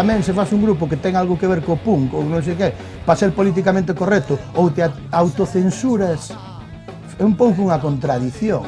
tamén se faz un grupo que ten algo que ver co punk ou non sei que, para ser políticamente correcto, ou te autocensuras, é un pouco unha contradición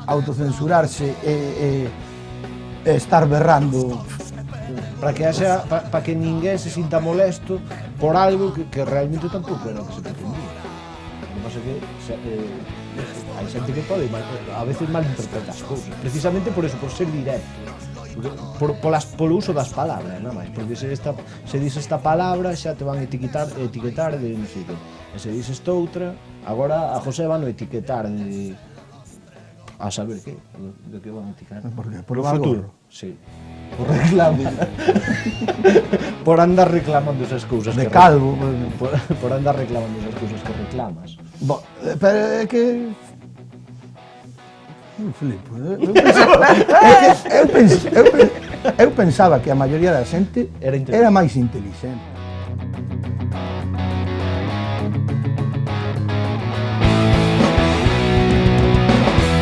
autocensurarse e estar berrando para que ninguén se sinta molesto por algo que realmente tampouco era o que se pretendía. O que pasa que hai xente que pode a veces malinterpretar as cousas, precisamente por eso, por ser directo, polo uso das palabras, nada máis, porque se dices esta palabra xa te van a etiquetar de non sei que, e se dices esta outra, agora a José van a etiquetar de a saber que, de que van a etiquetar. Por qué? Por o futuro? Sí. Por reclamar. Por andar reclamando esas cousas de calvo. Por andar reclamando esas cousas que reclamas. Pero é que... Filipo, eu pensaba que a maioría da xente era máis inteligente.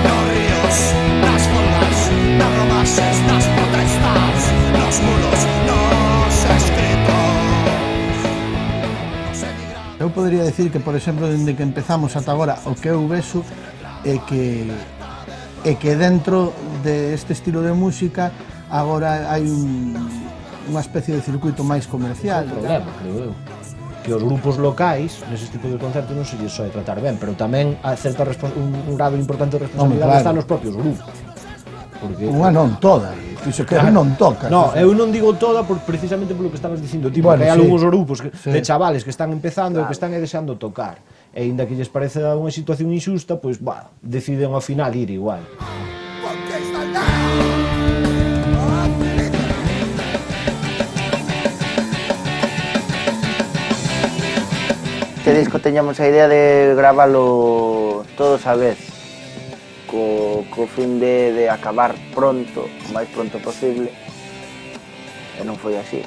Nos ríos, nas folgas, nas rodaxes, nas protestas, nos muros, nos escritos. Eu podería decir que, por exemplo, dende que empezamos ata agora, o que eu vexo é que dentro deste estilo de música agora hai unha especie de circuito máis comercial. É un problema, creo eu. Que os grupos locais, nese tipo de concertos, non se lles soe tratar ben, pero tamén hai un grado importante de responsabilidade está nos propios grupos. Unha non toda, iso que non toca. No, eu non digo toda precisamente polo que estabas dicindo, tipo, que hai algúns grupos de chavales que están empezando e que están desexando tocar. E ainda que lles parece unha situación injusta, pois, deciden ao final ir igual. Este disco teñamos a idea de gravalo todos a vez, co fin de acabar pronto, o máis pronto posible, e non foi así.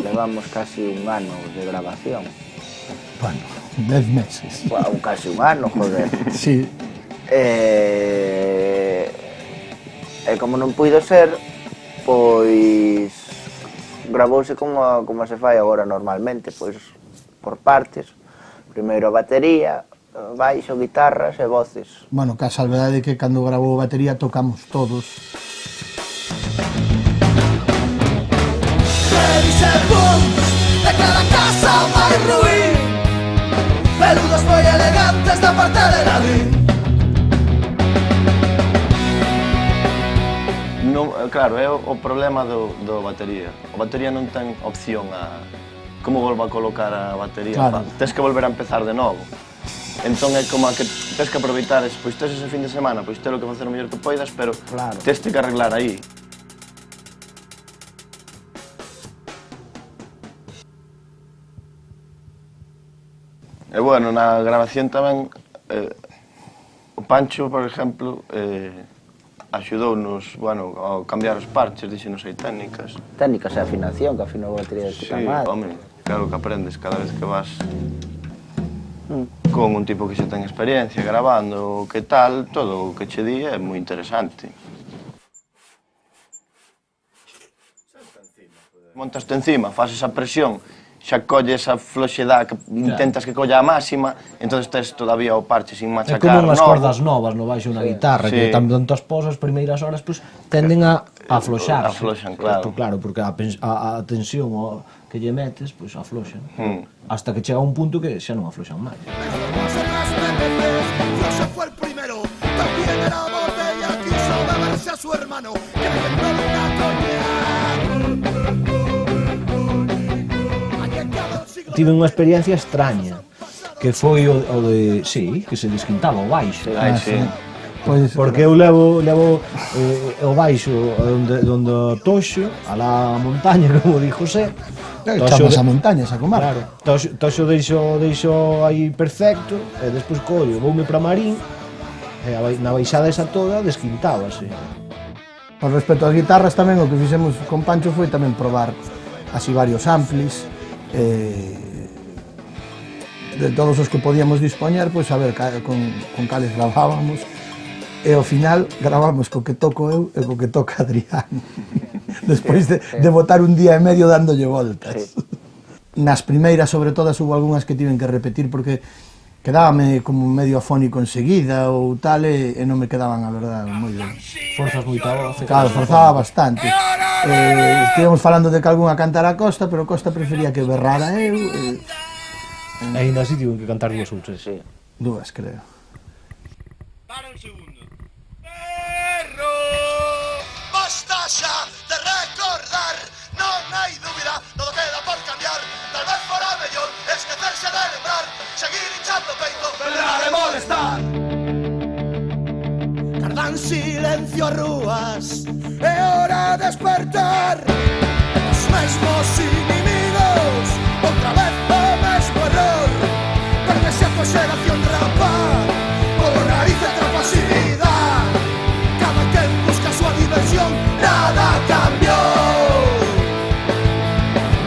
Levamos casi un ano de grabación. Bueno, 10 meses. Bueno, casi un ano, joder. Sí. E como non puido ser, pois gravouse como se fai agora normalmente, pois por partes. Primeiro a batería, baixo, guitarras e voces. Bueno, que a salvedade que cando gravou a batería tocamos todos. Dice el boom de cada casa máis ruín, peludos moi elegantes da parte de Ladín. Claro, é o problema do batería. O batería non ten opción a como volva a colocar a batería. Claro. Tens que volver a empezar de novo. Entón é como que tens que aproveitar, pois tes ese fin de semana, pois ter o que facer o mellor que poidas, pero tens que arreglar aí. E bueno, na grabación tamén, o Pancho, por exemplo, axudounos, bueno, a cambiar os parches, díxenos hai técnicas. Técnicas e afinación, que afinou a batería de puta madre. Sí, home, claro que aprendes cada vez que vas con un tipo que xa ten experiencia grabando, que tal, todo o que che di é moi interesante. Montaste encima, faz esa presión, xa colles a floxedade que intentas que colla a máxima, entón tes todavía o parche sin machacar. É como unhas cordas novas no baixo na guitarra, que tanto as posas, as primeiras horas, tenden a afloxarse. Afloxan, claro. Claro, porque a tensión que lle metes, afloxan. Hasta que chega un punto que xa non afloxan máis. José fue el primero, también era botella, quiso beberse a su hermano, creyendo en una Tive unha experiencia extraña, que foi o de, que se desquintaba o baixo. Porque eu levo o baixo onde toxo, a la montaña, como di José. Estamos a montañas, a comarca. Toxo deixo aí perfecto, e despois collo, voume para Marín, e na baixada esa toda desquintábase. Con respecto ás guitarras tamén, o que fixemos con Pancho foi tamén probar así varios amplis, de todos os que podíamos dispoñer, pois a ver con cales gravábamos, e ao final gravamos co que toco eu e co que toca Adrián. despois de botar un día e medio dándolle voltas. Nas primeiras, sobre todas, hubo algunhas que tiven que repetir porque quedábame como medio afónico enseguida ou tal e non me quedaban, a verdade, moi ben. Forzas moita voz. Claro, forzaba bastante. Estivemos falando de que algunha cantara a Costa, pero Costa prefería que berrara eu. E ainda así tiven que cantar dúas ou tres. Sí. Dúas, creo. Para un segundo. Perro, basta xa de recordar, non hai dúbida, todo queda por cambiar. Tal vez fora mellor esquecerse de lembrar, seguir hinchando peito, berrar e molestar. Cardan silencio as rúas, é hora de despertar. Os mesmos inimigos, outra vez o mesmo error. Perdese a tua xeración rapaz, por narices da pasividade. Cada quen busca a súa diversión, nada cambiou.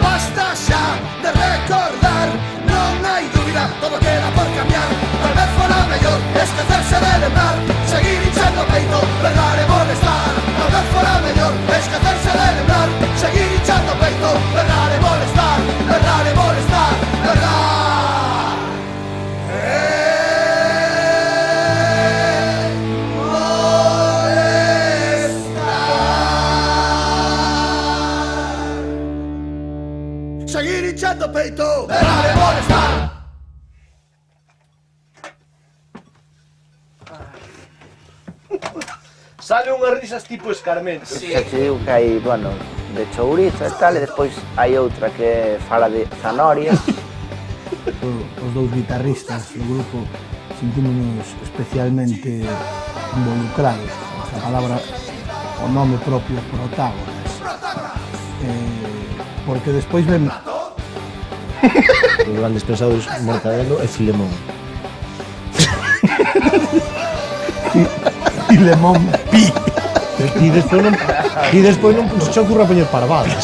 Basta xa de recordar, non hai dúbida, todo queda por cambiar. Tal vez fora mellor esquecerse de lembrar, seguir hinchando peito, berrar e molestar. Tal vez fora mellor esquecerse de lembrar, seguir hinchando peito, berrar e molestar, berrar e molestar, berrar. Seguir hinchando peito, berrar e molestar. Sale unhas risas tipo escarmento. Xa te digo que hai, bueno, de chourizo e tal, e despois hai outra que fala de zanorias. Os dous guitarristas do grupo sentímonos especialmente involucrados. A palabra, o nome propio, protágonas. Porque despois ven... Os grandes pensadores Mortadelo e Filemón. Filemón Pi. E despois non se ocurra poñer parvadas,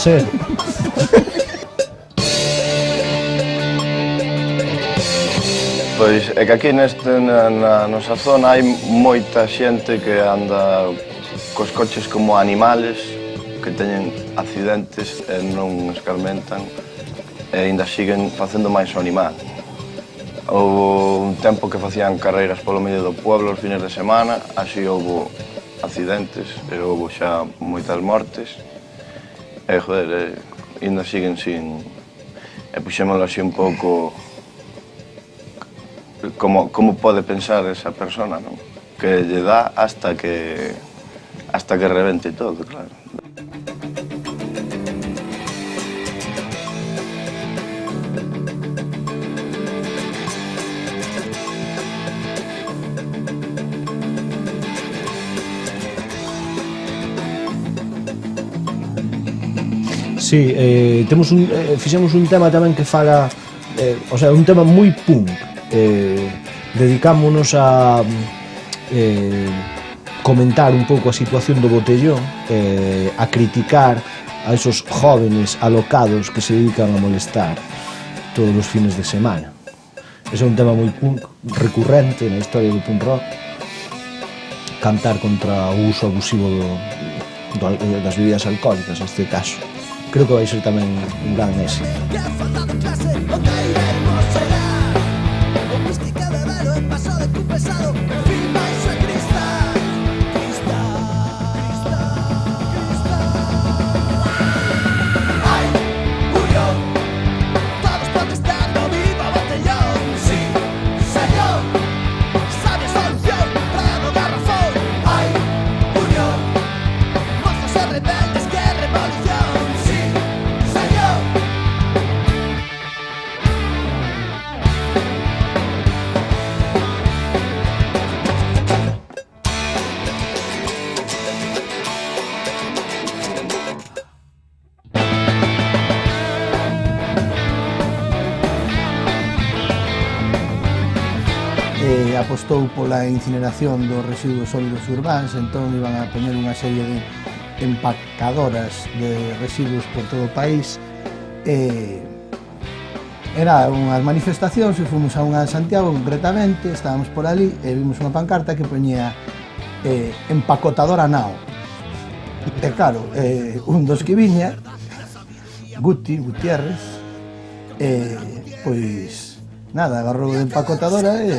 Pois é que aquí na nosa zona hai moita xente que anda cos coches como animales, que teñen accidentes e non escarmentan, e ainda siguen facendo máis o animal. Houve un tempo que facían carreiras polo medio do pueblo os fines de semana, así houve accidentes e houve xa moitas mortes. E, joder, ainda siguen sin... E puxémoslo así un pouco... Como pode pensar esa persona, non? Que lle dá hasta que rebente todo, claro. Sí, fixemos un tema tamén que fala, o sea, un tema moi punk. Dedicámonos a comentar un pouco a situación do botellón, a criticar a esos jóvenes alocados que se dedican a molestar todos os fines de semana. Ese é un tema moi punk, recurrente na historia do punk rock, cantar contra o uso abusivo das bebidas alcohólicas, neste caso. Creo que vai ser tamén un gran éxito. Apostou pola incineración dos residuos sólidos urbáns, entón iban a poñer unha serie de empacadoras de residuos por todo o país. Era unhas manifestacións e fomos a unha de Santiago concretamente, estábamos por ali e vimos unha pancarta que poñía empacotadora nao. E claro, un dos que viña, Gutiérrez, pois nada, agarrou de empacotadora e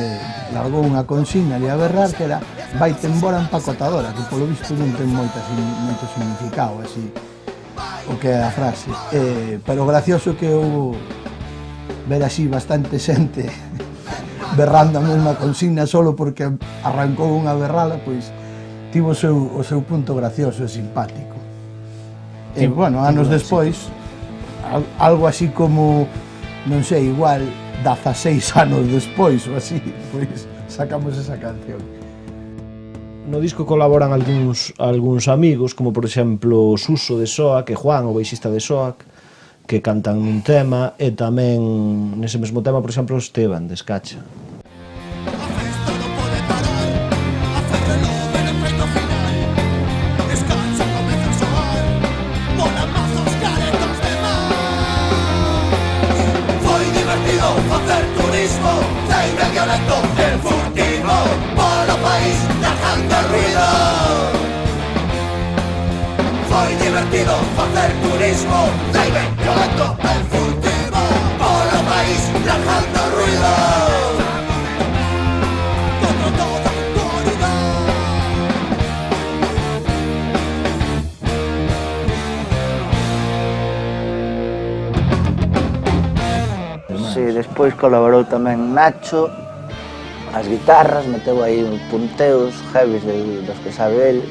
largou unha consigna ali a berrar que era vaite embora empacotadora, que polo visto non ten moito significado así o que é a frase, pero gracioso que houve ver así bastante xente berrando a mesma consigna solo porque arrancou unha berrala, pois tivo o seu punto gracioso e simpático. E, bueno, anos despois, algo así como, non sei, igual 16 anos despois ou así, pois sacamos esa canción. No disco colaboran algúns amigos, como por exemplo Suso de Soac e Juan, o baixista de Soac, que cantan nun tema, e tamén nese mesmo tema, por exemplo, Esteban de Escacha. El furtivo polo país dejando ruido. Foi divertido facer turismo, Jaime violento, el furtivo polo país dejando ruido. Contra toda autoridade. Sí, despois colaborou tamén Nacho, as guitarras, meteu aí punteos heavies dos que sabe el.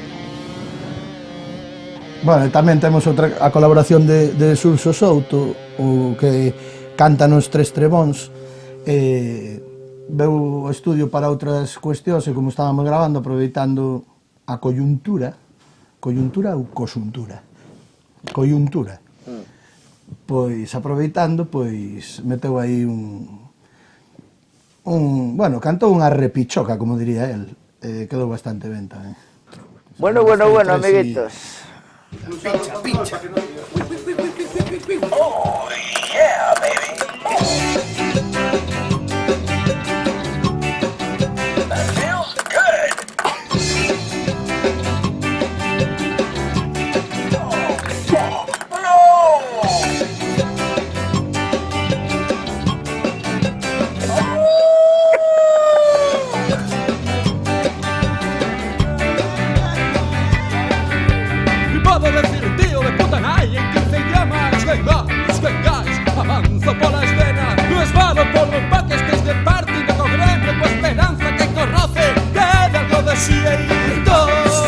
Bueno, tamén temos a colaboración de Xurxo Souto, o que canta nos Tres Trebóns, veu o estudio para outras cuestións e como estábamos grabando, aproveitando a coyuntura ou cosuntura? Coyuntura. Pois aproveitando, pois meteu aí bueno, cantou unha repichoca, como diría el, quedou bastante ben tamén. Bueno, amiguitos. Pincha. Oh, yeah, baby. That feels good. Oh, no. Y puedo decir tío de puta nadie en 15 idiomas. Vengáis, avanzo por la escena. No es malo por los paques que es de parte y de cogrembre, pues esperanza que conoce queda algo de sí y dos.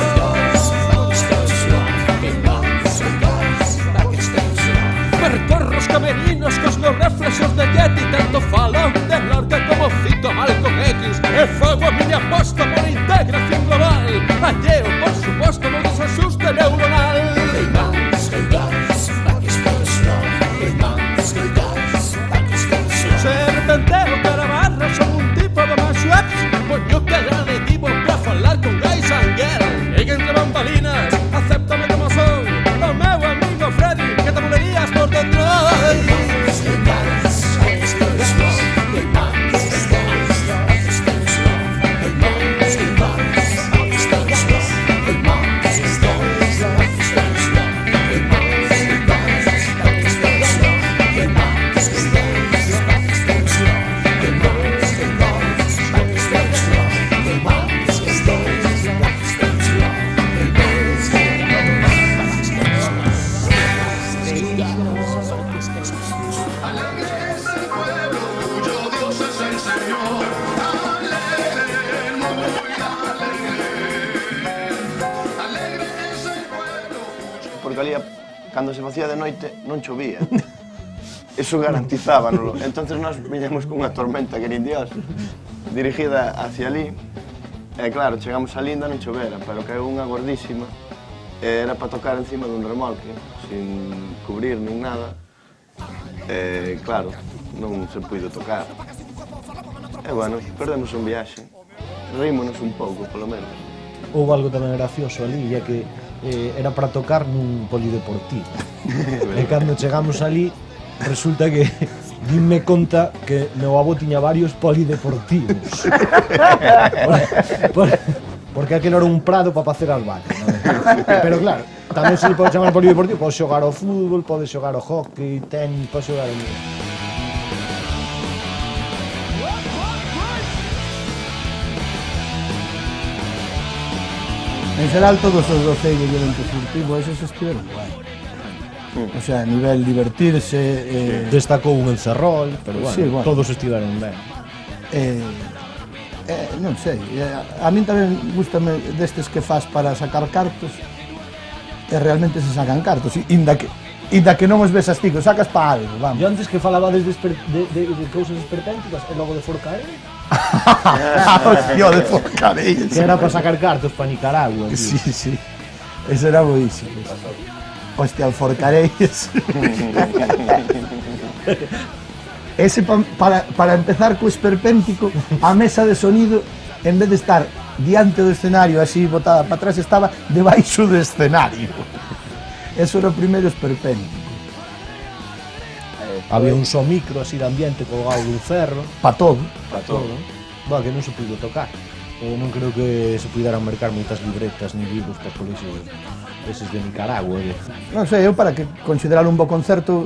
Percorro os camerinos cos meus reflexos de Yeti, tanto falón de Lorca como cito Malcolm X. E fogo a miña aposta por integración global, alleo, por suposto, no desasuste neuronal. Serpenteo para barra, son un tipo de mashups, poño que agradecivo para falar con guys and girl. E entre bambalinas, acéptame como son, o meu amigo Freddy, que te molerías por dentro. Porque ali, cando se facía de noite, non chovía. Eso garantizábanoslo. Entonces nós viñamos cunha tormenta que nin Dios, dirigida hacia ali. E claro, chegamos a Linda non chovera, pero caeu unha gordísima. Era para tocar encima dun remolque, sin cubrir nin nada. Claro, non se puido tocar. E bueno, perdemos un viaxe. Rímonos un pouco, polo menos. Houve algo tamén gracioso ali, ya que era para tocar nun polideportivo. E cando chegamos ali, resulta que dime conta que meu avó tiña varios polideportivos. Porque aquel era un prado para facer albaño, ¿no? Pero claro, tamén se pode chamar polideportivo, pode xogar ao fútbol, pode xogar ao hockey, tenis, pode xogar ao... En xeral, todos os doceiros de evento furtivo, esos estiveron guai. O sea, a nivel divertirse... Destacou un encerrol, pero bueno, Sí, bueno. todos estiveron ben. Non sei, a min tamén gustame destes que faz para sacar cartos e realmente se sacan cartos, inda que non os ves as ti, que os sacas para algo, vamos. Yo antes que falabades de cousas esperpénticas e logo de forcarei, Hostia, de forcareis. que era para sacar cartos para Nicaragua. Tío. Sí. Eso era boísimo. Hostia, forcareis. Ese para empezar co esperpéntico, a mesa de sonido, en vez de estar diante do escenario así botada para atrás, estaba debaixo do escenario. Eso era o primeiro esperpéntico. Había un só micro así de ambiente colgado dun ferro. Pa todo. Para todo. Bueno, que non se pudo tocar. Non creo que se puderan mercar moitas libretas ni libros para colexios eses de Nicaragua. Non sei, eu para que considerar un bo concerto,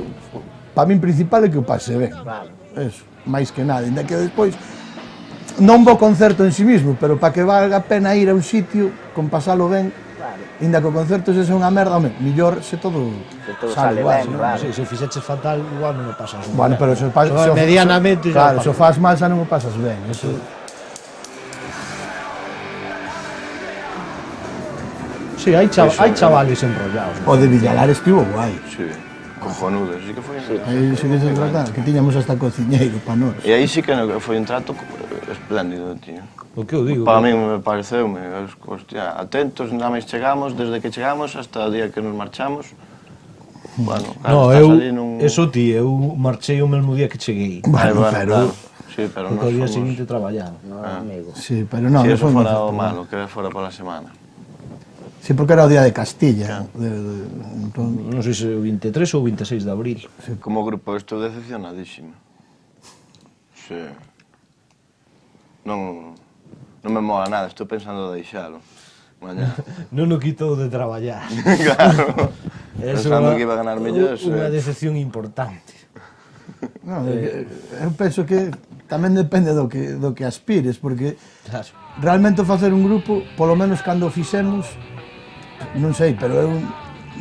para min principal é que o pase ben. Claro. Eso, máis que nada, ainda que despois non bo concerto en sí mismo, pero para que valga a pena ir a un sitio con pasalo ben, ainda que o concerto se sea unha merda, home, millor se todo sale ben, non? claro. Se o fixeches fatal, igual non o pasas ben. Bueno, pero se medianamente claro, se o xa faz mal xa non o pasas ben, eso. Sí, hai chavales enrollados. O de Villalar estivo guai. Sí, cojonudo, sí que foi. Aí sí que se trata, que tiñamos hasta cociñeiro para nós. E aí sí que foi un trato espléndido, tío. O que eu digo? Para mí me pareceume, hostia, atentos, nada máis chegamos, desde que chegamos hasta o día que nos marchamos. Bueno, No, estás ali eso ti, eu marchei o mesmo día que cheguei. Bueno, bueno, pero... claro. Sí, pero Porque non o día somos... seguinte traballaba. No, amigo. Sí, pero non, Si non eso foi fora moi o malo, que fora pola semana. Sí, porque era o día de Castilla. Entón, Non sei se o 23 ou 26 de abril. Como grupo estou decepcionadísimo. Sí. Non me mola nada, estou pensando de deixalo. Mañá. Non o quitou de traballar. Claro. Eso Pensando era que iba a ganar mellor. Unha decepción importante. no, eu penso que tamén depende do que aspires, porque Claro. realmente facer un grupo, polo menos cando o fixemos, non sei, pero eu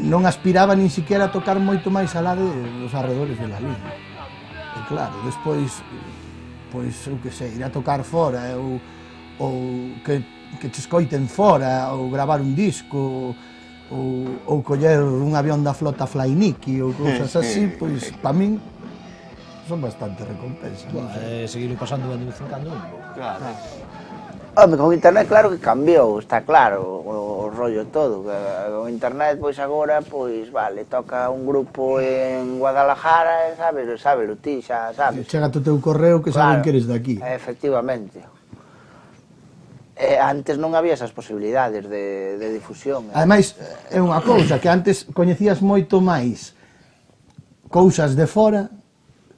non aspiraba nin siquiera a tocar moito máis alá dos arredores de la liga. E claro, despois, pois, eu que sei, ir a tocar fora, ou que te escoiten fora, ou gravar un disco, ou coller un avión da flota Flyniki, ou cousas así, pois, pa min, son bastante recompensas. Non sei. Seguir pasando de vez en cando. Claro. Home, con internet claro que cambiou, está claro, o rollo todo. Con internet, pois agora, pois, vale, toca un grupo en Guadalajara, sabes, ti xa sabes. Chega o teu correo que saben que eres de aquí. Efectivamente. Antes non había esas posibilidades de difusión. Ademais, é unha cousa que antes coñecías moito máis cousas de fora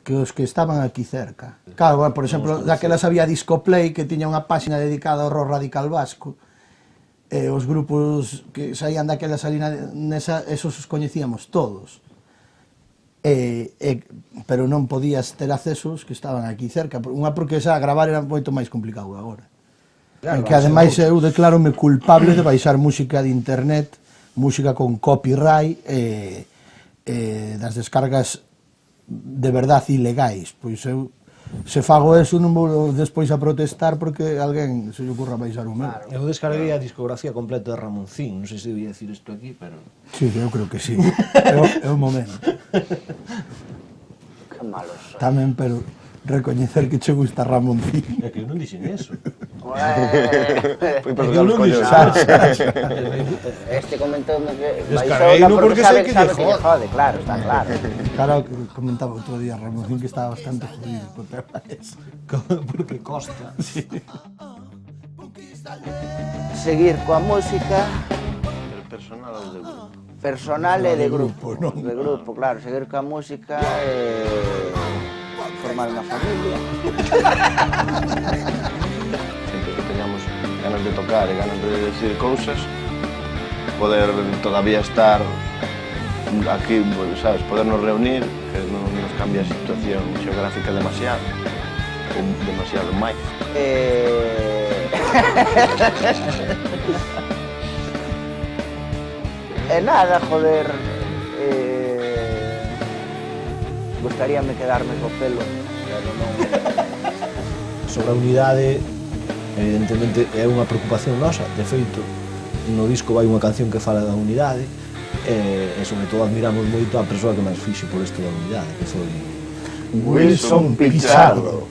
que os que estaban aquí cerca. Claro, por exemplo, daquelas había Discoplay, que tiña unha páxina dedicada ao rock radical vasco, e os grupos que saían daquelas ali esos os coñecíamos todos. Pero non podías ter accesos que estaban aquí cerca, unha porque xa gravar era moito máis complicado agora. Claro, que ademais eu declárome culpable de baixar música de internet, música con copyright das descargas de verdad ilegais. Pois eu, se fago eso, non vou despois a protestar porque alguén se lle ocurra baixar o meu. Eu descarguei a discografía completa de Ramoncín, non sei se debía decir isto aquí, pero... Sí, eu creo que sí. É o momento. Que malos son. Tamén, pero recoñecer que che gusta Ramoncín. É que eu non dixen eso. Foi para Eu os non collos. dixen. Este comentou-me que Descargueino porque sei que lle lle jode, claro, está claro. Claro, que comentaba outro día Ramoncín que estaba bastante jodido co tema ese. Porque costa. Sí. Seguir coa música El personal ou de grupo. personal e de grupo. non? De grupo, claro, seguir coa música e formar unha familia. Sempre que teñamos ganas de tocar e ganas de decir cousas, poder todavía estar aquí, sabes, podernos reunir, que non nos cambia a situación xeográfica demasiado, ou demasiado máis. E nada, joder, gustaríame quedarme co pelo, pero non. Sobre a unidade, evidentemente, é unha preocupación nosa. De feito, no disco vai unha canción que fala da unidade, e sobre todo admiramos moito a persoa que máis fixo por isto da unidade, que foi Wilson Pichardo.